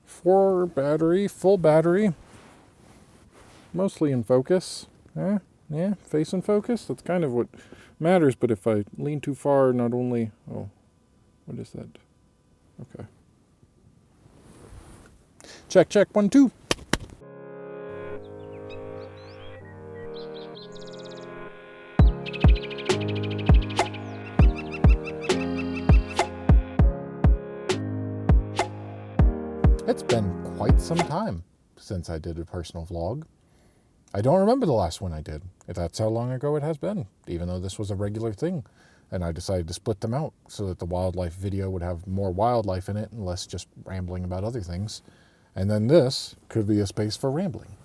For battery, full battery. Mostly in focus. Yeah, face in focus. That's kind of what matters, but if I lean too far, not only... Oh, what is that? Okay. Check, 1, 2. It's been quite some time since I did a personal vlog. I don't remember the last one I did. That's how long ago it has been, even though this was a regular thing. And I decided to split them out so that the wildlife video would have more wildlife in it and less just rambling about other things. And then this could be a space for rambling.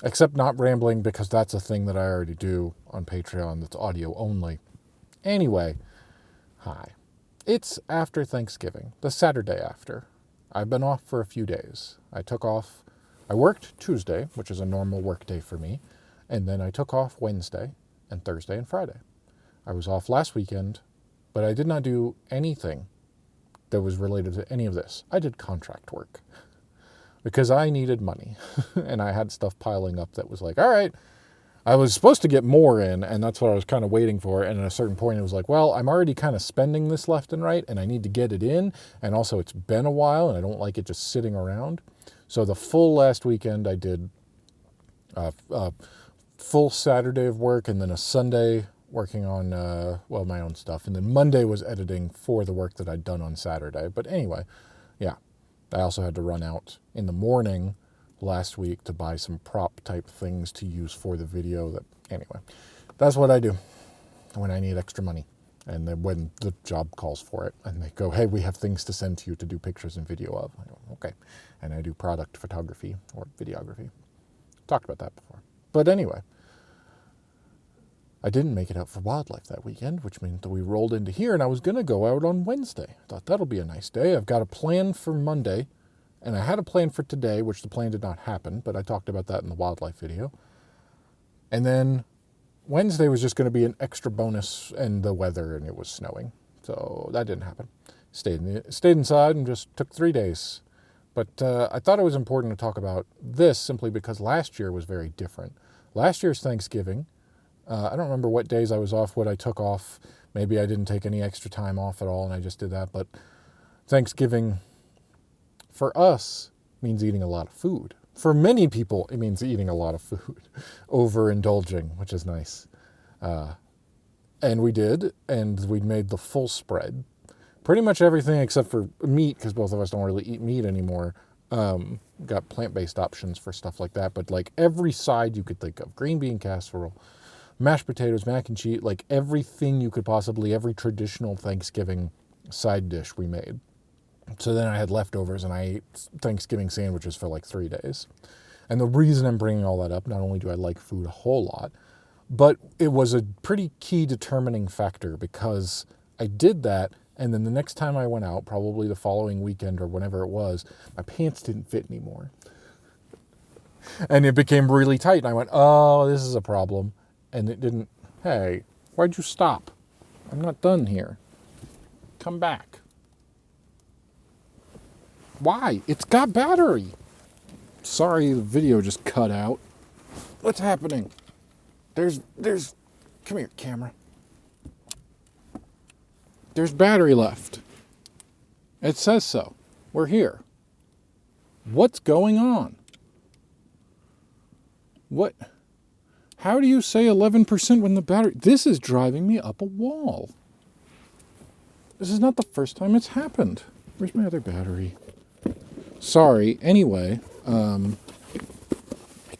Except not rambling, because that's a thing that I already do on Patreon that's audio only. Anyway, hi. It's after Thanksgiving, the Saturday after. I've been off for a few days. I worked Tuesday, which is a normal work day for me, and then I took off Wednesday and Thursday and Friday. I was off last weekend, but I did not do anything that was related to any of this. I did contract work because I needed money, and I had stuff piling up that was like, all right, I was supposed to get more in, and that's what I was kind of waiting for. And at a certain point, it was like, well, I'm already kind of spending this left and right, and I need to get it in. And also, it's been a while, and I don't like it just sitting around. So the full last weekend, I did a full Saturday of work, and then a Sunday working on, my own stuff. And then Monday was editing for the work that I'd done on Saturday. But anyway, yeah, I also had to run out in the morning last week to buy some prop type things to use for the video. Anyway, that's what I do when I need extra money, and then when the job calls for it and they go, hey, we have things to send to you to do pictures and video of. I go, okay. And I do product photography or videography. Talked about that before. But anyway, I didn't make it out for wildlife that weekend, which means that we rolled into here, and I was going to go out on Wednesday. I thought that'll be a nice day. I've got a plan for Monday. And I had a plan for today, which the plan did not happen, but I talked about that in the wildlife video. And then Wednesday was just going to be an extra bonus, and the weather, and it was snowing. So that didn't happen. Stayed inside and just took 3 days. But I thought it was important to talk about this simply because last year was very different. Last year's Thanksgiving, I don't remember what days I was off, what I took off. Maybe I didn't take any extra time off at all, and I just did that. But Thanksgiving, for us, means eating a lot of food. For many people, it means eating a lot of food, overindulging, which is nice. And we did, and we made the full spread. Pretty much everything except for meat, because both of us don't really eat meat anymore. Got plant-based options for stuff like that, but like every side you could think of, green bean casserole, mashed potatoes, mac and cheese, like everything you could possibly, every traditional Thanksgiving side dish we made. So then I had leftovers, and I ate Thanksgiving sandwiches for like 3 days. And the reason I'm bringing all that up, not only do I like food a whole lot, but it was a pretty key determining factor, because I did that, and then the next time I went out, probably the following weekend or whenever it was, my pants didn't fit anymore. And it became really tight, and I went, oh, this is a problem. And it didn't. Hey, why'd you stop? I'm not done here. Come back. Why? It's got battery. Sorry, the video just cut out. What's happening? There's, come here, camera. There's battery left. It says so. We're here. What's going on? What? How do you say 11% when the battery... This is driving me up a wall. This is not the first time it's happened. Where's my other battery? Sorry. Anyway, I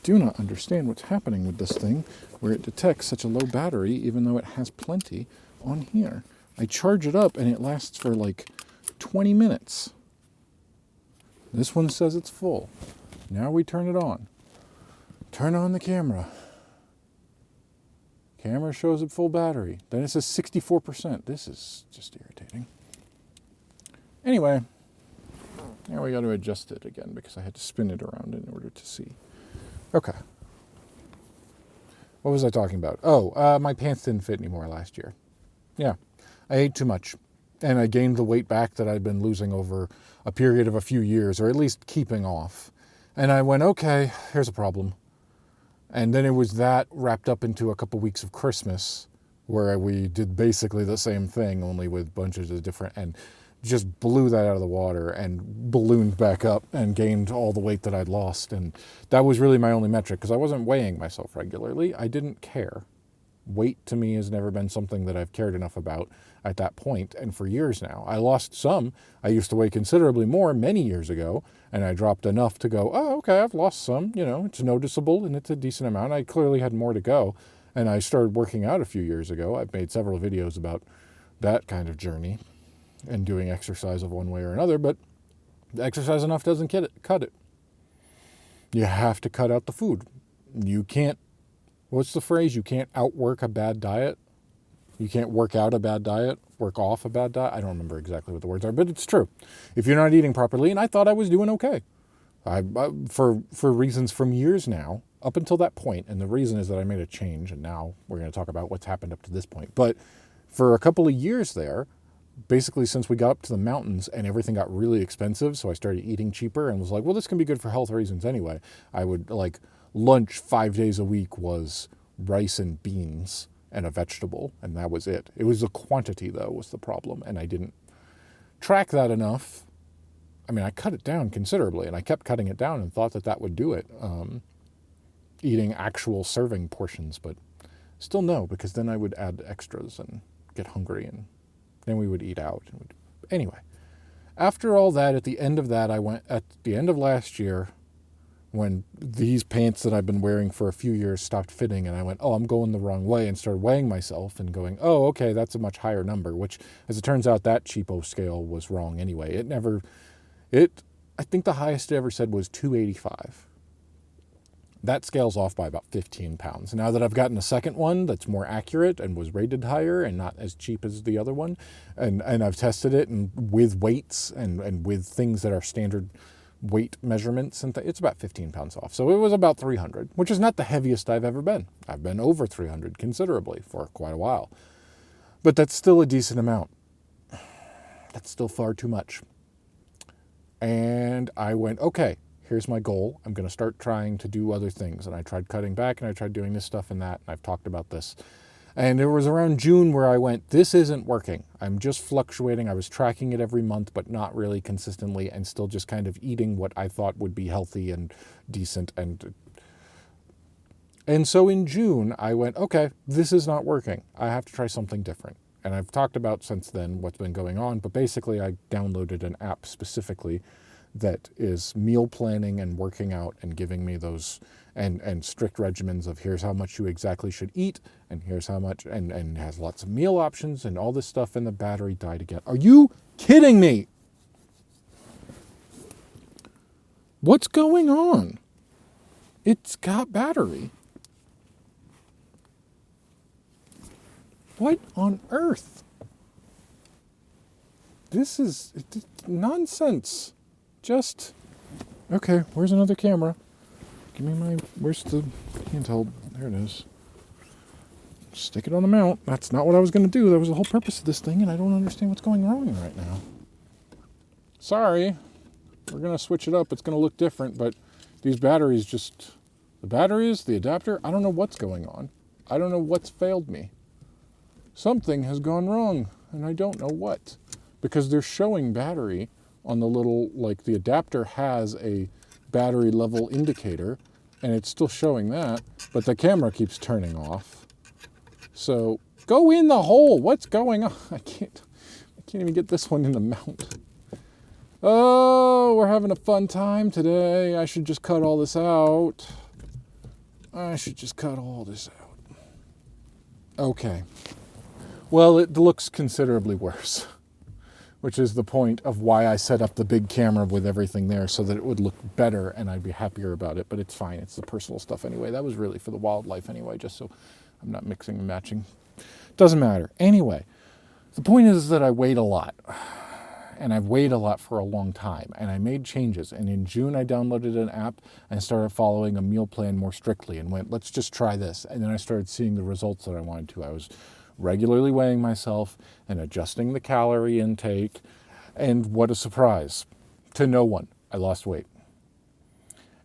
do not understand what's happening with this thing where it detects such a low battery even though it has plenty on here. I charge it up and it lasts for like 20 minutes. This one says it's full. Now we turn it on. Turn on the camera. Camera shows it full battery. Then it says 64%. This is just irritating. Anyway, now we got to adjust it again because I had to spin it around in order to see. Okay. What was I talking about? Oh, my pants didn't fit anymore last year. Yeah, I ate too much. And I gained the weight back that I'd been losing over a period of a few years, or at least keeping off. And I went, okay, here's a problem. And then it was that wrapped up into a couple weeks of Christmas, where we did basically the same thing, only with bunches of different, and just blew that out of the water and ballooned back up and gained all the weight that I'd lost. And that was really my only metric, because I wasn't weighing myself regularly. I didn't care. Weight to me has never been something that I've cared enough about at that point, and for years now. I lost some. I used to weigh considerably more many years ago, and I dropped enough to go, oh, okay, I've lost some. You know, it's noticeable and it's a decent amount. I clearly had more to go, and I started working out a few years ago. I've made several videos about that kind of journey and doing exercise of one way or another, but exercise enough doesn't cut it. You have to cut out the food. You can't, what's the phrase? You can't outwork a bad diet. You can't work out a bad diet, work off a bad diet. I don't remember exactly what the words are, but it's true. If you're not eating properly, and I thought I was doing okay. For reasons from years now, up until that point, and the reason is that I made a change, and now we're going to talk about what's happened up to this point. But for a couple of years there, basically since we got up to the mountains and everything got really expensive, so I started eating cheaper and was like, well, this can be good for health reasons anyway. I would, like, lunch 5 days a week was rice and beans and a vegetable, and that was it. It was the quantity, though, was the problem, and I didn't track that enough. I mean, I cut it down considerably, and I kept cutting it down and thought that that would do it, eating actual serving portions, but still no, because then I would add extras and get hungry, and then we would eat out. Anyway, after all that, at the end of that, I went, at the end of last year, when these pants that I've been wearing for a few years stopped fitting, and I went, oh, I'm going the wrong way, and started weighing myself and going, oh, okay, that's a much higher number, which, as it turns out, that cheapo scale was wrong anyway. I think the highest it ever said was 285. That scale's off by about 15 pounds. Now that I've gotten a second one that's more accurate and was rated higher and not as cheap as the other one, and I've tested it and with weights and with things that are standard weight measurements, and it's about 15 pounds off. So it was about 300, which is not the heaviest I've ever been. I've been over 300 considerably for quite a while. But that's still a decent amount. That's still far too much. And I went, okay, here's my goal. I'm going to start trying to do other things. And I tried cutting back, and I tried doing this stuff and that. And I've talked about this. And it was around June where I went, this isn't working. I'm just fluctuating. I was tracking it every month, but not really consistently, and still just kind of eating what I thought would be healthy and decent. And so in June, I went, okay, this is not working. I have to try something different. And I've talked about since then what's been going on, but basically I downloaded an app specifically that is meal planning and working out and giving me those and strict regimens of here's how much you exactly should eat, and here's how much, and has lots of meal options and all this stuff, and the battery died again. Are you kidding me? What's going on? It's got battery. What on earth? This is nonsense. Just, okay, where's another camera? Give me where's the handheld? There it is. Stick it on the mount. That's not what I was going to do. That was the whole purpose of this thing, and I don't understand what's going wrong right now. Sorry. We're going to switch it up. It's going to look different, but these batteries just, the batteries, the adapter, I don't know what's going on. I don't know what's failed me. Something has gone wrong, and I don't know what. Because they're showing battery on the little, like the adapter has a battery level indicator, and it's still showing that, but the camera keeps turning off. So go in the hole. What's going on? I can't even get this one in the mount. Oh, we're having a fun time today. I should just cut all this out. Okay. Well, it looks considerably worse, which is the point of why I set up the big camera with everything there, so that it would look better and I'd be happier about it. But it's fine. It's the personal stuff anyway. That was really for the wildlife anyway, just so I'm not mixing and matching. Doesn't matter. Anyway, the point is that I weighed a lot. And I've weighed a lot for a long time. And I made changes. And in June, I downloaded an app and started following a meal plan more strictly and went, let's just try this. And then I started seeing the results that I wanted to. I was regularly weighing myself and adjusting the calorie intake. And what a surprise. To no one, I lost weight.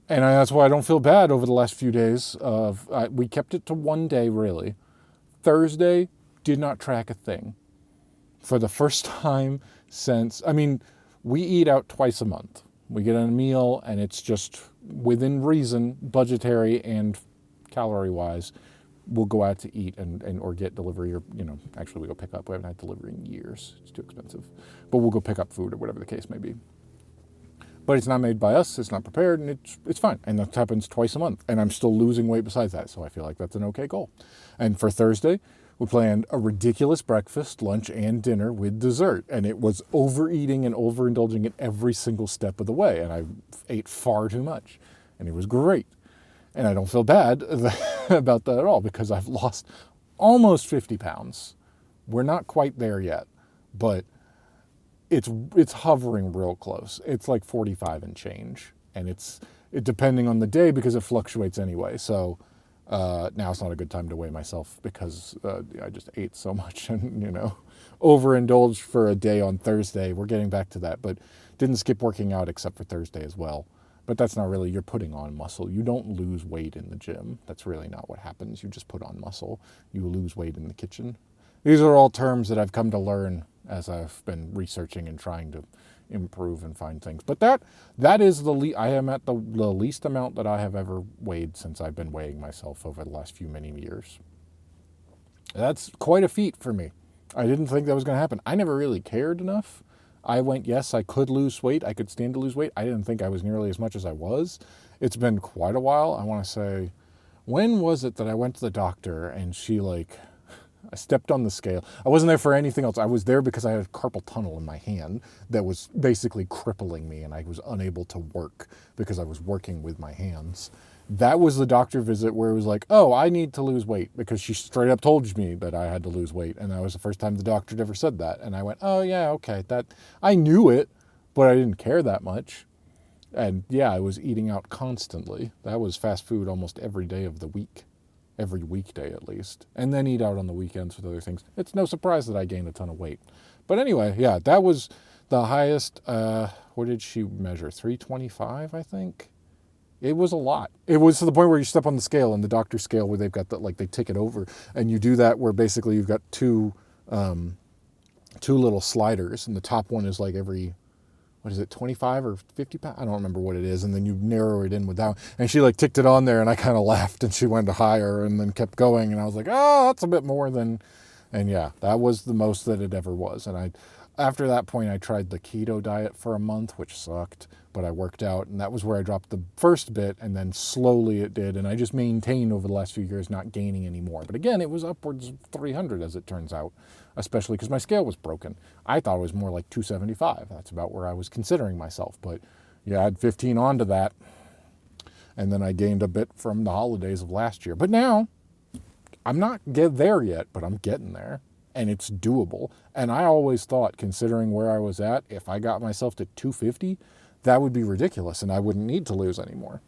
And that's why I don't feel bad over the last few days. We kept it to one day, really. Thursday, did not track a thing. For the first time since, we eat out twice a month. We get a meal, and it's just within reason, budgetary and calorie-wise. We'll go out to eat or get delivery, or, actually we go pick up. We haven't had delivery in years. It's too expensive. But we'll go pick up food or whatever the case may be. But it's not made by us, it's not prepared, and it's fine. And that happens twice a month. And I'm still losing weight besides that, so I feel like that's an okay goal. And for Thursday, we planned a ridiculous breakfast, lunch, and dinner with dessert. And it was overeating and overindulging at every single step of the way. And I ate far too much. And it was great. And I don't feel bad about that at all, because I've lost almost 50 pounds. We're not quite there yet, but it's hovering real close. It's like 45 and change. And it's depending on the day, because it fluctuates anyway. So now it's not a good time to weigh myself, because I just ate so much and, overindulged for a day on Thursday. We're getting back to that, but didn't skip working out except for Thursday as well. But that's not really, you're putting on muscle. You don't lose weight in the gym. That's really not what happens. You just put on muscle. You lose weight in the kitchen. These are all terms that I've come to learn as I've been researching and trying to improve and find things. But that is I am at the least amount that I have ever weighed since I've been weighing myself over the last many years. That's quite a feat for me. I didn't think that was going to happen. I never really cared enough. I went, yes, I could lose weight. I could stand to lose weight. I didn't think I was nearly as much as I was. It's been quite a while. I want to say, when was it that I went to the doctor and I stepped on the scale. I wasn't there for anything else. I was there because I had a carpal tunnel in my hand that was basically crippling me, and I was unable to work because I was working with my hands. That was the doctor visit where it was like, oh, I need to lose weight, because she straight up told me that I had to lose weight. And that was the first time the doctor had ever said that. And I went, oh yeah, okay. I knew it, but I didn't care that much. And yeah, I was eating out constantly. That was fast food almost every day of the week. Every weekday at least. And then eat out on the weekends with other things. It's no surprise that I gained a ton of weight. But anyway, yeah, that was the highest, what did she measure? 325, I think? It was a lot. It was to the point where you step on the scale, and the doctor's scale where they've got they take it over, and you do that where basically you've got two little sliders, and the top one is like every, 25 or 50 pounds? I don't remember what it is. And then you narrow it in with that one. And she ticked it on there, and I kind of laughed, and she went higher and then kept going. And I was like, oh, that's a bit more than, and yeah, that was the most that it ever was. And after that point, I tried the keto diet for a month, which sucked, but I worked out, and that was where I dropped the first bit, and then slowly it did. And I just maintained over the last few years, not gaining any more. But again, it was upwards of 300 as it turns out, especially because my scale was broken. I thought it was more like 275. That's about where I was considering myself. But yeah, I had 15 onto that, and then I gained a bit from the holidays of last year. But now, I'm not there yet, but I'm getting there. And it's doable. And I always thought, considering where I was at, if I got myself to 250, that would be ridiculous and I wouldn't need to lose anymore.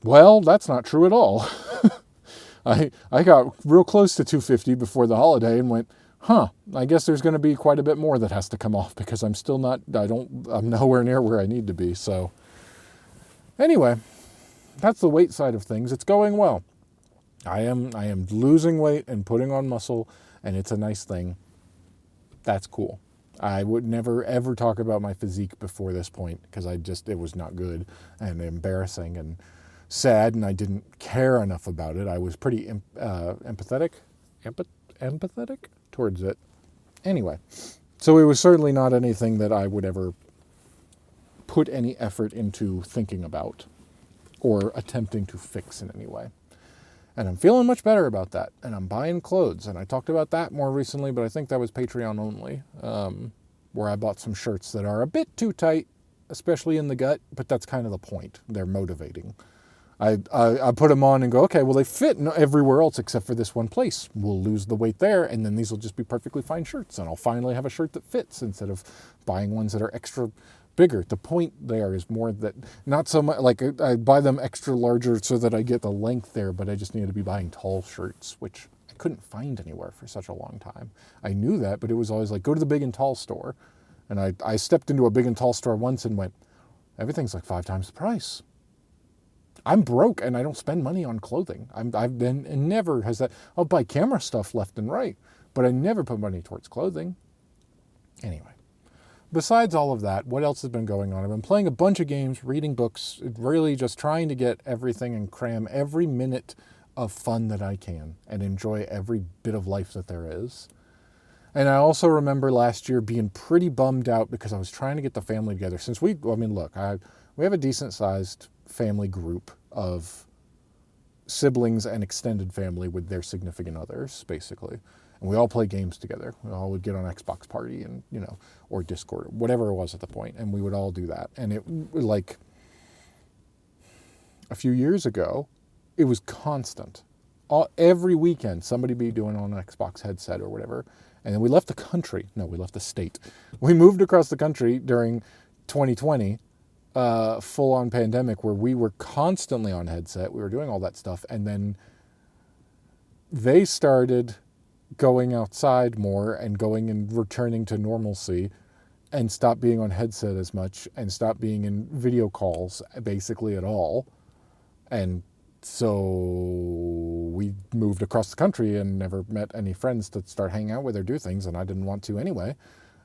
Well, that's not true at all. I got real close to 250 before the holiday and went, I guess there's going to be quite a bit more that has to come off, because I'm nowhere near where I need to be. So anyway, that's the weight side of things. It's going well. I am losing weight and putting on muscle, and it's a nice thing. That's cool. I would never, ever talk about my physique before this point, because it was not good and embarrassing and sad, and I didn't care enough about it. I was pretty empathetic towards it. Anyway, so it was certainly not anything that I would ever put any effort into thinking about or attempting to fix in any way. And I'm feeling much better about that. And I'm buying clothes. And I talked about that more recently, but I think that was Patreon only, where I bought some shirts that are a bit too tight, especially in the gut, but that's kind of the point. They're motivating. I put them on and go, okay, well, they fit everywhere else except for this one place. We'll lose the weight there, and then these will just be perfectly fine shirts, and I'll finally have a shirt that fits instead of buying ones that are extra bigger. The point there is more that, not so much, I buy them extra larger so that I get the length there, but I just need to be buying tall shirts, which I couldn't find anywhere for such a long time. I knew that, but it was always like, go to the Big and Tall store. And I stepped into a Big and Tall store once and went, everything's like 5 times the price. I'm broke and I don't spend money on clothing. I've been, and never has that, I'll buy camera stuff left and right, but I never put money towards clothing. Anyway, besides all of that, what else has been going on? I've been playing a bunch of games, reading books, really just trying to get everything and cram every minute of fun that I can and enjoy every bit of life that there is. And I also remember last year being pretty bummed out because I was trying to get the family together. Since we have a decent sized family group of siblings and extended family with their significant others, basically. And we all play games together. We all would get on Xbox Party and, or Discord, whatever it was at the point, and we would all do that. And it, like, a few years ago, it was constant. Every weekend, somebody be doing on an Xbox headset or whatever. And then we left the country. No, we left the state. We moved across the country during 2020, full-on pandemic, where we were constantly on headset. We were doing all that stuff. And then they started going outside more and going and returning to normalcy and stopped being on headset as much and stopped being in video calls basically at all. And so we moved across the country and never met any friends to start hanging out with or do things, and I didn't want to anyway.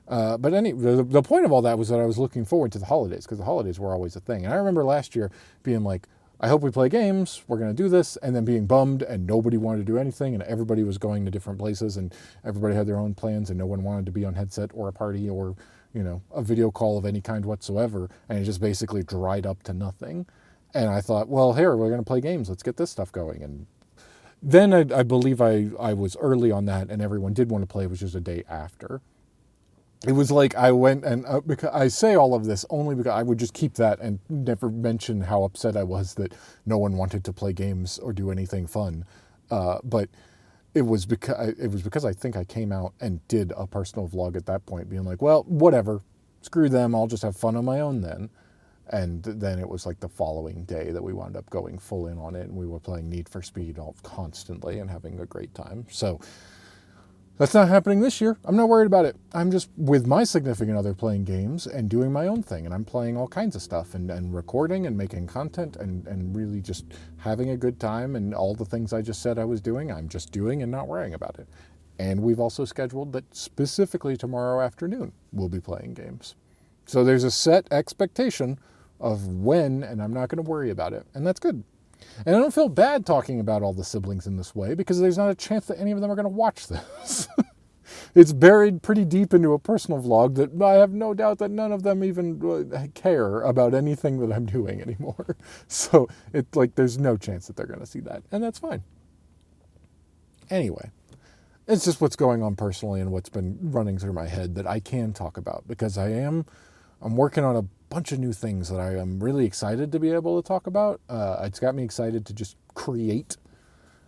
But the point of all that was that I was looking forward to the holidays, because the holidays were always a thing. And I remember last year being like, I hope we play games, we're going to do this, and then being bummed and nobody wanted to do anything, and everybody was going to different places, and everybody had their own plans, and no one wanted to be on headset or a party or, a video call of any kind whatsoever, and it just basically dried up to nothing. And I thought, well, here, we're going to play games. Let's get this stuff going. And then I believe I was early on that, and everyone did want to play. It was just a day after. It was like I went and, because I say all of this only because I would just keep that and never mention how upset I was that no one wanted to play games or do anything fun. But it was because I think I came out and did a personal vlog at that point, being like, well, whatever, screw them. I'll just have fun on my own then. And then it was like the following day that we wound up going full in on it, and we were playing Need for Speed all constantly and having a great time. So that's not happening this year. I'm not worried about it. I'm just with my significant other playing games and doing my own thing, and I'm playing all kinds of stuff and recording and making content and really just having a good time, and all the things I just said I was doing, I'm just doing and not worrying about it. And we've also scheduled that specifically tomorrow afternoon we'll be playing games. So there's a set expectation of when, and I'm not going to worry about it. And that's good. And I don't feel bad talking about all the siblings in this way, because there's not a chance that any of them are going to watch this. It's buried pretty deep into a personal vlog that I have no doubt that none of them even care about anything that I'm doing anymore. So it's like there's no chance that they're going to see that. And that's fine. Anyway, it's just what's going on personally and what's been running through my head that I can talk about, because I'm working on a bunch of new things that I am really excited to be able to talk about. It's got me excited to just create,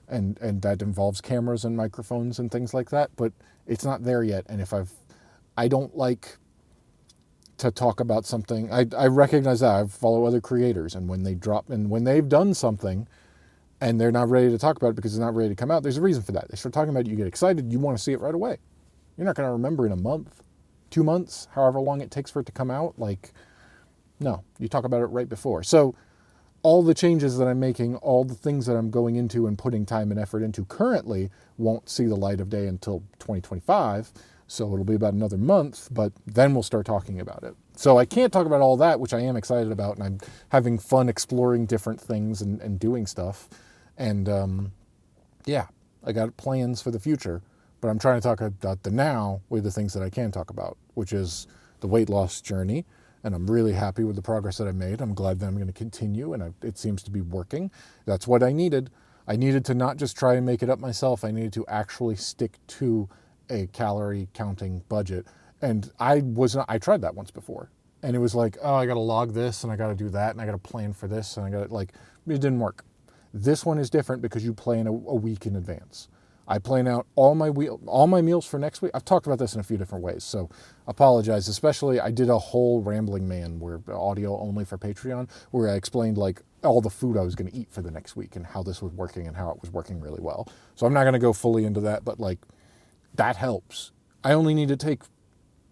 and that involves cameras and microphones and things like that, but it's not there yet. And I don't like to talk about something. I recognize that. I follow other creators, and when they've done something and they're not ready to talk about it because it's not ready to come out, there's a reason for that. They start talking about it, you get excited, you want to see it right away. You're not going to remember in a month, 2 months, however long it takes for it to come out. No, you talk about it right before. So all the changes that I'm making, all the things that I'm going into and putting time and effort into currently won't see the light of day until 2025. So it'll be about another month, but then we'll start talking about it. So I can't talk about all that, which I am excited about, and I'm having fun exploring different things and doing stuff. And I got plans for the future, but I'm trying to talk about the now with the things that I can talk about, which is the weight loss journey. And I'm really happy with the progress that I made. I'm glad that I'm going to continue, and it seems to be working. That's what I needed. I needed to not just try and make it up myself. I needed to actually stick to a calorie counting budget. And I tried that once before. And it was like, oh, I got to log this, and I got to do that, and I got to plan for this, and it didn't work. This one is different because you plan a week in advance. I plan out all my meals for next week. I've talked about this in a few different ways, so apologize. Especially, I did a whole Rambling Man, where audio only for Patreon, where I explained all the food I was going to eat for the next week and how this was working and how it was working really well. So I'm not going to go fully into that, but like that helps. I only need to take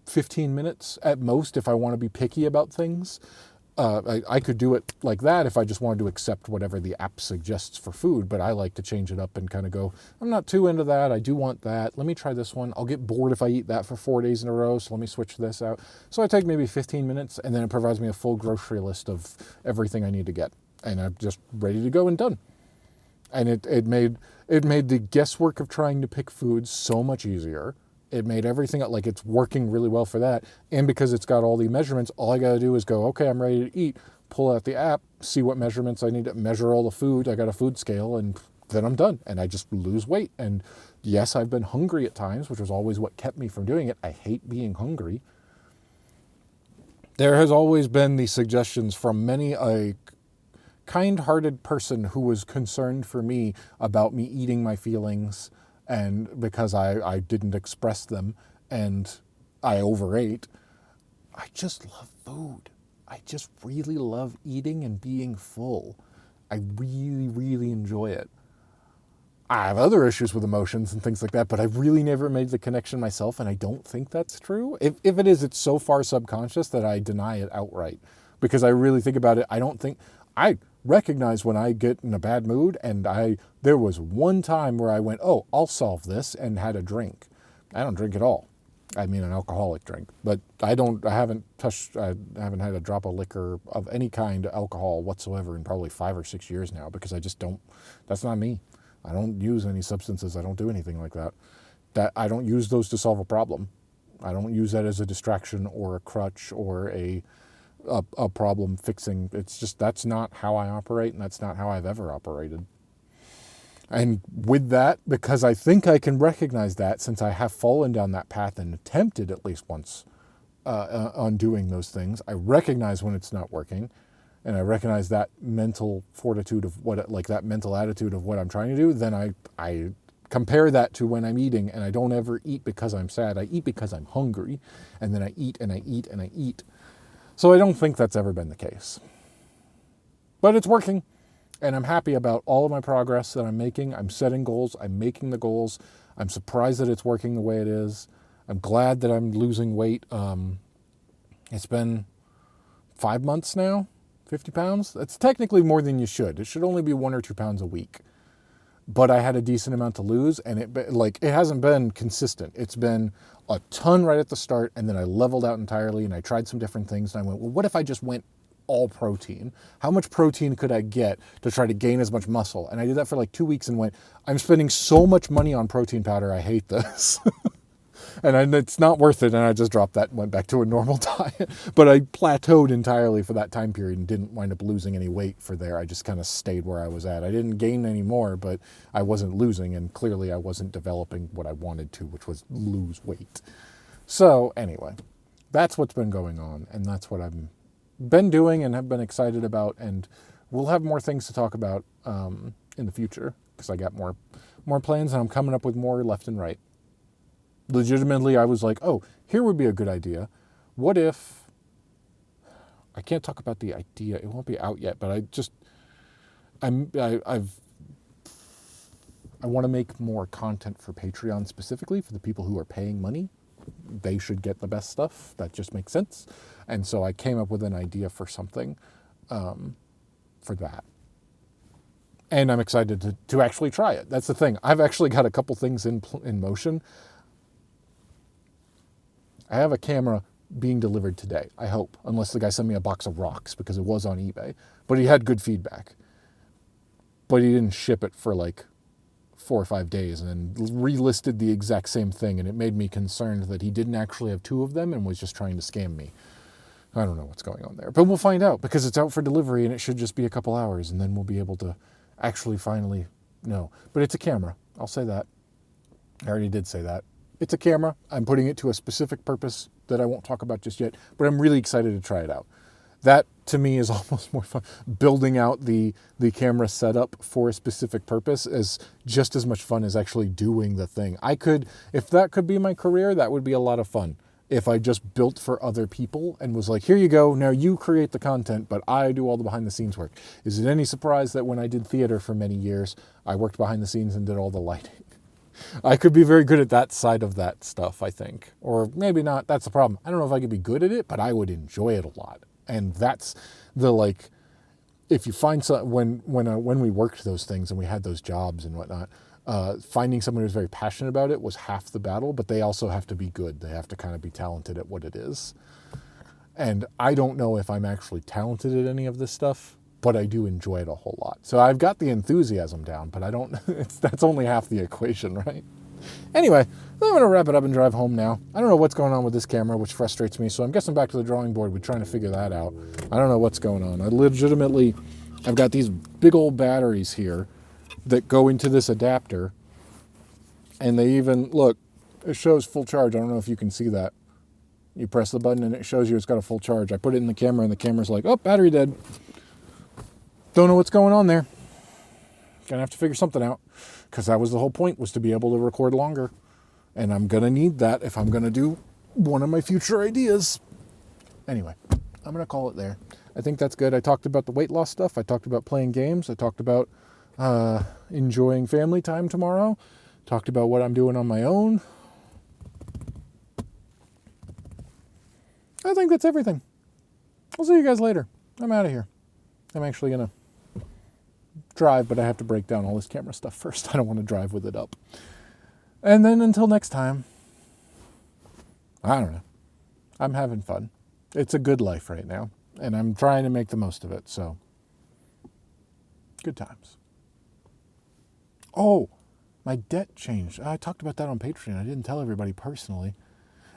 15 minutes at most if I want to be picky about things. I could do it like that if I just wanted to accept whatever the app suggests for food, but I like to change it up and kind of go, I'm not too into that. I do want that. Let me try this one. I'll get bored if I eat that for 4 days in a row, so let me switch this out. So I take maybe 15 minutes, and then it provides me a full grocery list of everything I need to get, and I'm just ready to go and done. And it made the guesswork of trying to pick foods so much easier. It made everything like it's working really well for that. And because it's got all the measurements, all I got to do is go, okay, I'm ready to eat, pull out the app, see what measurements I need to measure all the food. I got a food scale, and then I'm done. And I just lose weight. And yes, I've been hungry at times, which was always what kept me from doing it. I hate being hungry. There has always been the suggestions from many a kind-hearted person who was concerned for me about me eating my feelings, and because I didn't express them and I overate. I just love food. I just really love eating and being full. I really, really enjoy it. I have other issues with emotions and things like that, but I've really never made the connection myself, and I don't think that's true. If it is, it's so far subconscious that I deny it outright. Because I really think about it, I recognize when I get in a bad mood, and there was one time where I went, oh, I'll solve this, and had a drink. I don't drink at all. I mean an alcoholic drink, but I haven't had a drop of liquor of any kind of alcohol whatsoever in probably 5 or 6 years now, because I just don't, that's not me. I don't use any substances. I don't do anything like that. I don't use those to solve a problem. I don't use that as a distraction or a crutch or a problem fixing. It's just, that's not how I operate, and that's not how I've ever operated. And with that, because I think I can recognize that, since I have fallen down that path and attempted at least once on doing those things, I recognize when it's not working, and I recognize that mental fortitude of that mental attitude of what I'm trying to do. Then I compare that to when I'm eating, and I don't ever eat because I'm sad. I eat because I'm hungry, and then I eat and I eat and I eat. So I don't think that's ever been the case. But it's working, and I'm happy about all of my progress that I'm making. I'm setting goals. I'm making the goals. I'm surprised that it's working the way it is. I'm glad that I'm losing weight. It's been 5 months now, 50 pounds. That's technically more than you should. It should only be 1 or 2 pounds a week. But I had a decent amount to lose, and it hasn't been consistent. It's been a ton right at the start, and then I leveled out entirely, and I tried some different things, and I went, well, what if I just went all protein? How much protein could I get to try to gain as much muscle? And I did that for like 2 weeks and went, I'm spending so much money on protein powder, I hate this. And it's not worth it, and I just dropped that and went back to a normal diet. But I plateaued entirely for that time period and didn't wind up losing any weight for there. I just kind of stayed where I was at. I didn't gain any more, but I wasn't losing, and clearly I wasn't developing what I wanted to, which was lose weight. So anyway, that's what's been going on, and that's what I've been doing and have been excited about, and we'll have more things to talk about in the future, because I got more plans, and I'm coming up with more left and right. Legitimately, I was like, oh, here would be a good idea. What if, I can't talk about the idea, it won't be out yet, but I want to make more content for Patreon specifically for the people who are paying money. They should get the best stuff. That just makes sense. And so I came up with an idea for something for that. And I'm excited to actually try it. That's the thing. I've actually got a couple things in motion. I have a camera being delivered today, I hope, unless the guy sent me a box of rocks, because it was on eBay. But he had good feedback. But he didn't ship it for like 4 or 5 days, and then relisted the exact same thing, and it made me concerned that he didn't actually have 2 of them and was just trying to scam me. I don't know what's going on there. But we'll find out, because it's out for delivery, and it should just be a couple hours, and then we'll be able to actually finally know. But it's a camera. I'll say that. I already did say that. It's a camera. I'm putting it to a specific purpose that I won't talk about just yet, but I'm really excited to try it out. That, to me, is almost more fun. Building out the camera setup for a specific purpose is just as much fun as actually doing the thing. If that could be my career, that would be a lot of fun. if I just built for other people and was like, here you go, now you create the content, but I do all the behind the scenes work. Is it any surprise that when I did theater for many years, I worked behind the scenes and did all the lighting? I could be very good at that side of that stuff, I think. Or maybe not, that's the problem. I don't know if I could be good at it, but I would enjoy it a lot. And that's the, like, if you find some, when we worked those things and we had those jobs and whatnot, finding someone who's very passionate about it was half the battle, but they also have to be good. They have to kind of be talented at what it is. And I don't know if I'm actually talented at any of this stuff, but I do enjoy it a whole lot. So I've got the enthusiasm down, but I don't, that's only half the equation, right? Anyway, I'm going to wrap it up and drive home now. I don't know what's going on with this camera, which frustrates me, so I'm guessing back to the drawing board. We're trying to figure that out. I don't know what's going on. I've got these big old batteries here that go into this adapter, and they even, look, it shows full charge. I don't know if you can see that. You press the button and it shows you it's got a full charge. I put it in the camera and the camera's like, oh, battery dead. Don't know what's going on there. Gonna have to figure something out, because that was the whole point, was to be able to record longer. And I'm gonna need that if I'm gonna do one of my future ideas. Anyway, I'm gonna call it there. I think that's good. I talked about the weight loss stuff. I talked about playing games. I talked about enjoying family time tomorrow. Talked about what I'm doing on my own. I think that's everything. I'll see you guys later. I'm out of here. I'm actually going to drive, but I have to break down all this camera stuff first. I don't want to drive with it up. And then until next time, I don't know. I'm having fun. It's a good life right now, and I'm trying to make the most of it, so good times. Oh, my debt changed. I talked about that on Patreon. I didn't tell everybody personally.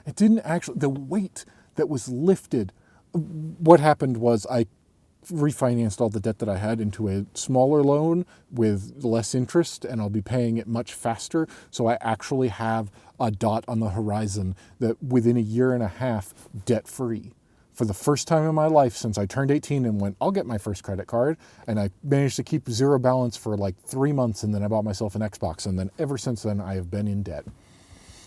It didn't actually, the weight that was lifted, what happened was I refinanced all the debt that I had into a smaller loan with less interest, and I'll be paying it much faster. So I actually have a dot on the horizon that within a year and a half, debt free. For the first time in my life since I turned 18 and went, I'll get my first credit card. And I managed to keep zero balance for like 3 months, and then I bought myself an Xbox. And then ever since then, I have been in debt.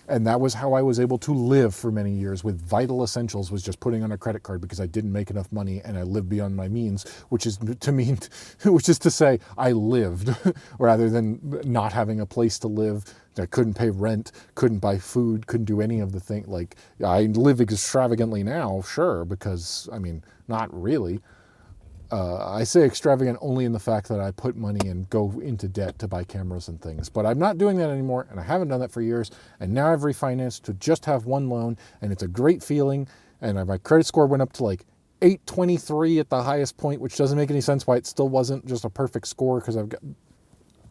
And that was how I was able to live for many years with vital essentials, was just putting on a credit card because I didn't make enough money and I lived beyond my means, which is to say I lived rather than not having a place to live. I couldn't pay rent, couldn't buy food, couldn't do any of the things. Like, I live extravagantly now, sure, because, I mean, not really. I say extravagant only in the fact that I put money and go into debt to buy cameras and things. But I'm not doing that anymore, and I haven't done that for years. And now I've refinanced to just have one loan, and it's a great feeling. And my credit score went up to like 823 at the highest point, which doesn't make any sense why it still wasn't just a perfect score, because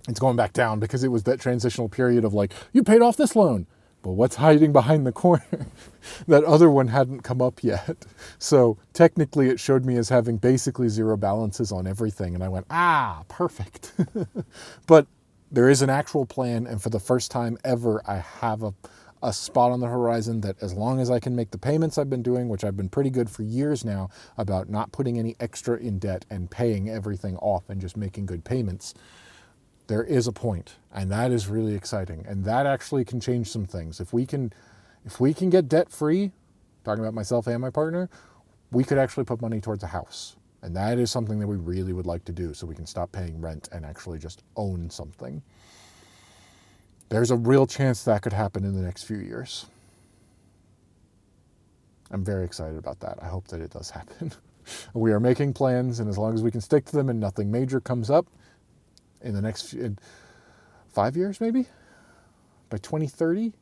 it's going back down because it was that transitional period of like, you paid off this loan, but what's hiding behind the corner? That other one hadn't come up yet. So technically it showed me as having basically zero balances on everything. And I went, perfect. But there is an actual plan. And for the first time ever, I have a spot on the horizon that as long as I can make the payments I've been doing, which I've been pretty good for years now, about not putting any extra in debt and paying everything off and just making good payments, there is a point, and that is really exciting. And that actually can change some things. If we can get debt free, talking about myself and my partner, we could actually put money towards a house. And that is something that we really would like to do, so we can stop paying rent and actually just own something. There's a real chance that could happen in the next few years. I'm very excited about that. I hope that it does happen. We are making plans, and as long as we can stick to them and nothing major comes up, in the next 5 years, maybe? By 2030? I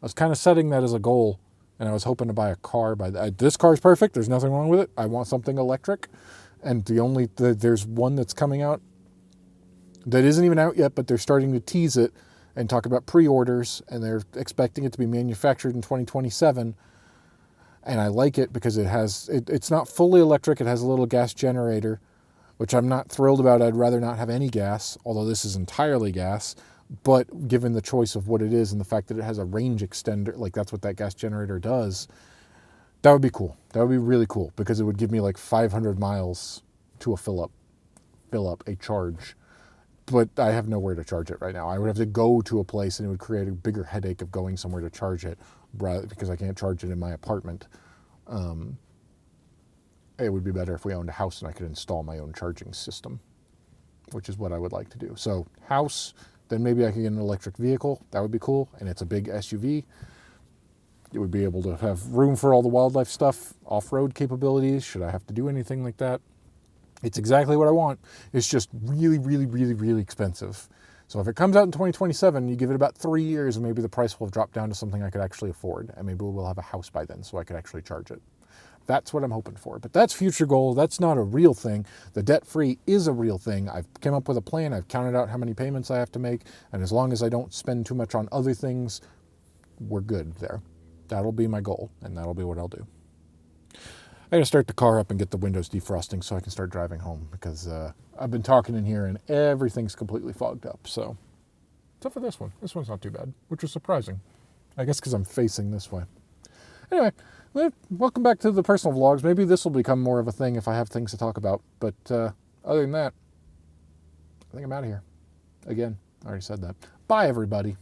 was kind of setting that as a goal, and I was hoping to buy a car. This car's perfect. There's nothing wrong with it. I want something electric. And there's one that's coming out that isn't even out yet, but they're starting to tease it and talk about pre-orders, and they're expecting it to be manufactured in 2027. And I like it because it's not fully electric. It has a little gas generator, which I'm not thrilled about. I'd rather not have any gas, although this is entirely gas. But given the choice of what it is and the fact that it has a range extender, like that's what that gas generator does, that would be cool. That would be really cool, because it would give me like 500 miles to fill up a charge. But I have nowhere to charge it right now. I would have to go to a place, and it would create a bigger headache of going somewhere to charge it. because I can't charge it in my apartment. It would be better if we owned a house and I could install my own charging system, which is what I would like to do. So house, then maybe I could get an electric vehicle. That would be cool. And it's a big SUV. It would be able to have room for all the wildlife stuff, off-road capabilities, should I have to do anything like that. It's exactly what I want. It's just really, really, really, really expensive. So if it comes out in 2027, you give it about 3 years and maybe the price will have dropped down to something I could actually afford. And maybe we'll have a house by then so I could actually charge it. That's what I'm hoping for. But that's future goal. That's not a real thing. The debt-free is a real thing. I've come up with a plan. I've counted out how many payments I have to make. And as long as I don't spend too much on other things, we're good there. That'll be my goal. And that'll be what I'll do. I gotta start the car up and get the windows defrosting so I can start driving home. Because I've been talking in here and everything's completely fogged up. So, except for this one. This one's not too bad, which was surprising. I guess because I'm facing this way. Anyway, welcome back to the personal vlogs. Maybe this will become more of a thing if I have things to talk about. But other than that, I think I'm out of here. Again, I already said that. Bye, everybody.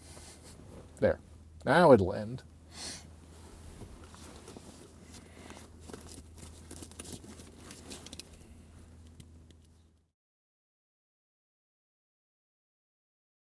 There. Now it'll end.